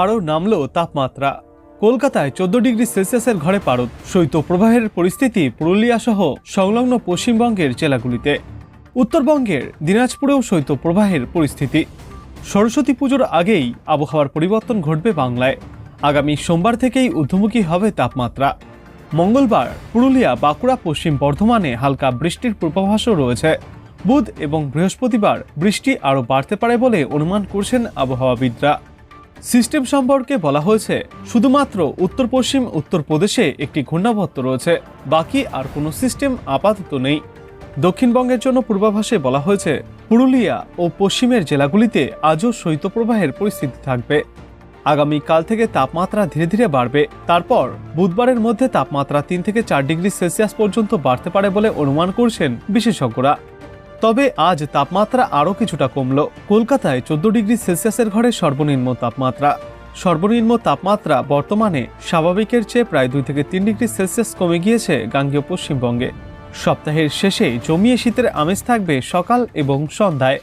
আরও নামল তাপমাত্রা। কলকাতায় 14 ডিগ্রি সেলসিয়াসের ঘরে পারদ। শৈত্যপ্রবাহের পরিস্থিতি পুরুলিয়া সহ সংলগ্ন পশ্চিমবঙ্গের জেলাগুলিতে। উত্তরবঙ্গের দিনাজপুরেও শৈত্যপ্রবাহের পরিস্থিতি। সরস্বতী পুজোর আগেই আবহাওয়ার পরিবর্তন ঘটবে বাংলায়। আগামী সোমবার থেকেই ঊর্ধ্বমুখী হবে তাপমাত্রা। মঙ্গলবার পুরুলিয়া, বাঁকুড়া, পশ্চিম বর্ধমানে হালকা বৃষ্টির পূর্বাভাসও রয়েছে। বুধ এবং বৃহস্পতিবার বৃষ্টি আরও বাড়তে পারে বলে অনুমান করছেন আবহাওয়াবিদরা। সিস্টেম সম্পর্কে বলা হয়েছে, শুধুমাত্র উত্তর পশ্চিম উত্তরপ্রদেশে একটি ঘূর্ণাবর্ত রয়েছে, বাকি আর কোনো সিস্টেম আপাতত নেই। দক্ষিণবঙ্গের জন্য পূর্বাভাসে বলা হয়েছে, পুরুলিয়া ও পশ্চিমের জেলাগুলিতে আজও শৈত্যপ্রবাহের পরিস্থিতি থাকবে। আগামীকাল থেকে তাপমাত্রা ধীরে ধীরে বাড়বে। তারপর বুধবারের মধ্যে তাপমাত্রা 3 থেকে 4 ডিগ্রি সেলসিয়াস পর্যন্ত বাড়তে পারে বলে অনুমান করছেন বিশেষজ্ঞরা। তবে আজ তাপমাত্রা আরও কিছুটা কমল। কলকাতায় 14 ডিগ্রি সেলসিয়াসের ঘরে সর্বনিম্ন তাপমাত্রা। সর্বনিম্ন তাপমাত্রা বর্তমানে স্বাভাবিকের চেয়ে প্রায় 2 থেকে 3 ডিগ্রি সেলসিয়াস কমে গিয়েছে গাঙ্গেয় পশ্চিমবঙ্গে। সপ্তাহের শেষে জমিয়ে শীতের আমেজ থাকবে সকাল এবং সন্ধ্যায়।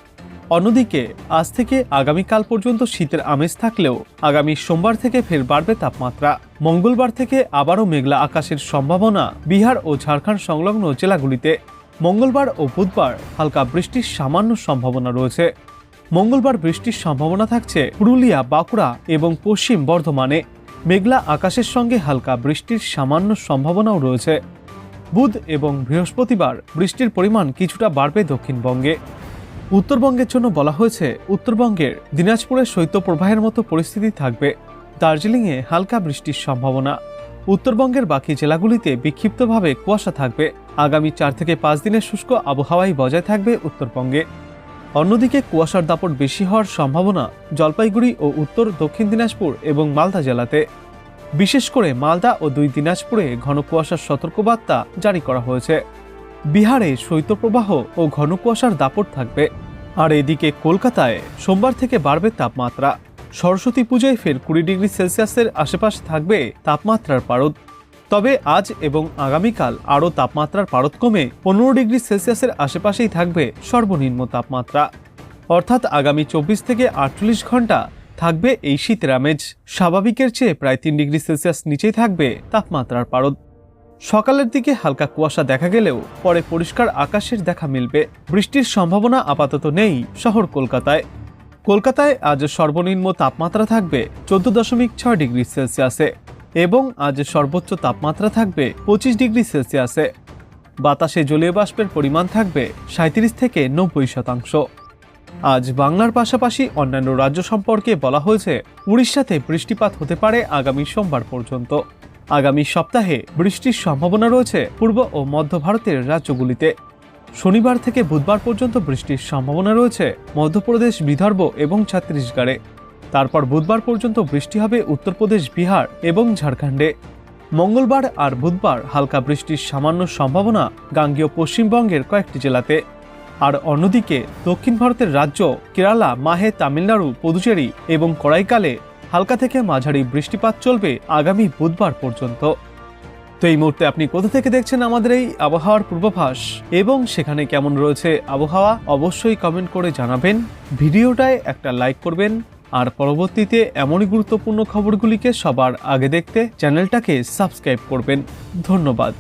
অন্যদিকে আজ থেকে আগামীকাল পর্যন্ত শীতের আমেজ থাকলেও আগামী সোমবার থেকে ফের বাড়বে তাপমাত্রা। মঙ্গলবার থেকে আবারও মেঘলা আকাশের সম্ভাবনা বিহার ও ঝাড়খণ্ড সংলগ্ন জেলাগুলিতে। মঙ্গলবার ও বুধবার হালকা বৃষ্টির সামান্য সম্ভাবনা রয়েছে। মঙ্গলবার বৃষ্টির সম্ভাবনা থাকছে পুরুলিয়া, বাঁকুড়া এবং পশ্চিম বর্ধমানে। মেঘলা আকাশের সঙ্গে হালকা বৃষ্টির সামান্য সম্ভাবনাও রয়েছে। বুধ এবং বৃহস্পতিবার বৃষ্টির পরিমাণ কিছুটা বাড়বে দক্ষিণবঙ্গে। উত্তরবঙ্গের জন্য বলা হয়েছে, উত্তরবঙ্গের দিনাজপুরের শৈত্যপ্রবাহের মতো পরিস্থিতি থাকবে। দার্জিলিংয়ে হালকা বৃষ্টির সম্ভাবনা। উত্তরবঙ্গের বাকি জেলাগুলিতে বিক্ষিপ্তভাবে কুয়াশা থাকবে। আগামী 4 থেকে 5 দিনের শুষ্ক আবহাওয়াই বজায় থাকবে উত্তরবঙ্গে। অন্যদিকে কুয়াশার দাপট বেশি হওয়ার সম্ভাবনা জলপাইগুড়ি ও উত্তর দক্ষিণ দিনাজপুর এবং মালদা জেলাতে। বিশেষ করে মালদা ও 2 দিনাজপুরে ঘন কুয়াশার সতর্কবার্তা জারি করা হয়েছে। বিহারে শৈত্যপ্রবাহ ও ঘন কুয়াশার দাপট থাকবে। আর এদিকে কলকাতায় সোমবার থেকে বাড়বে তাপমাত্রা। সরস্বতী পুজোয় ফের 20 ডিগ্রি সেলসিয়াসের আশেপাশে থাকবে তাপমাত্রার পারদ। তবে আজ এবং আগামীকাল আরও তাপমাত্রার পারদ কমে 15 ডিগ্রি সেলসিয়াসের আশেপাশেই থাকবে সর্বনিম্ন তাপমাত্রা। অর্থাৎ আগামী 24 থেকে 48 ঘন্টা থাকবে এই শীতের আমেজ। স্বাভাবিকের চেয়ে প্রায় 3 ডিগ্রি সেলসিয়াস নিচেই থাকবে তাপমাত্রার পারদ। সকালের দিকে হালকা কুয়াশা দেখা গেলেও পরে পরিষ্কার আকাশের দেখা মিলবে। বৃষ্টির সম্ভাবনা আপাতত নেই শহর কলকাতায়। কলকাতায় আজ সর্বনিম্ন তাপমাত্রা থাকবে 14.6 ডিগ্রি সেলসিয়াসে এবং আজ সর্বোচ্চ তাপমাত্রা থাকবে 25 ডিগ্রি সেলসিয়াসে। বাতাসে জলীয় বাষ্পের পরিমাণ থাকবে 37 থেকে 90%। আজ বাংলার পাশাপাশি অন্যান্য রাজ্য সম্পর্কে বলা হয়েছে, উড়িষ্যাতে বৃষ্টিপাত হতে পারে আগামী সোমবার পর্যন্ত। আগামী সপ্তাহে বৃষ্টির সম্ভাবনা রয়েছে পূর্ব ও মধ্য ভারতের রাজ্যগুলিতে। শনিবার থেকে বুধবার পর্যন্ত বৃষ্টির সম্ভাবনা রয়েছে মধ্যপ্রদেশ, বিদর্ভ এবং ছত্তিশগড়ে। তারপর বুধবার পর্যন্ত বৃষ্টি হবে উত্তরপ্রদেশ, বিহার এবং ঝাড়খণ্ডে। মঙ্গলবার আর বুধবার হালকা বৃষ্টির সামান্য সম্ভাবনা গাঙ্গেয় পশ্চিমবঙ্গের কয়েকটি জেলাতে। আর অন্যদিকে দক্ষিণ ভারতের রাজ্য কেরালা, মাহে, তামিলনাড়ু, পুদুচেরি এবং করাইকালে হালকা থেকে মাঝারি বৃষ্টিপাত চলবে আগামী বুধবার পর্যন্ত। তো এই মুহূর্তে আপনি কোথা থেকে দেখছেন আমাদের এই আবহাওয়ার পূর্বাভাস এবং সেখানে কেমন রয়েছে আবহাওয়া, অবশ্যই কমেন্ট করে জানাবেন। ভিডিওটায় একটা লাইক করবেন আর পরবর্তীতে এমনই গুরুত্বপূর্ণ খবরগুলিকে সবার আগে দেখতে চ্যানেলটাকে সাবস্ক্রাইব করবেন। ধন্যবাদ।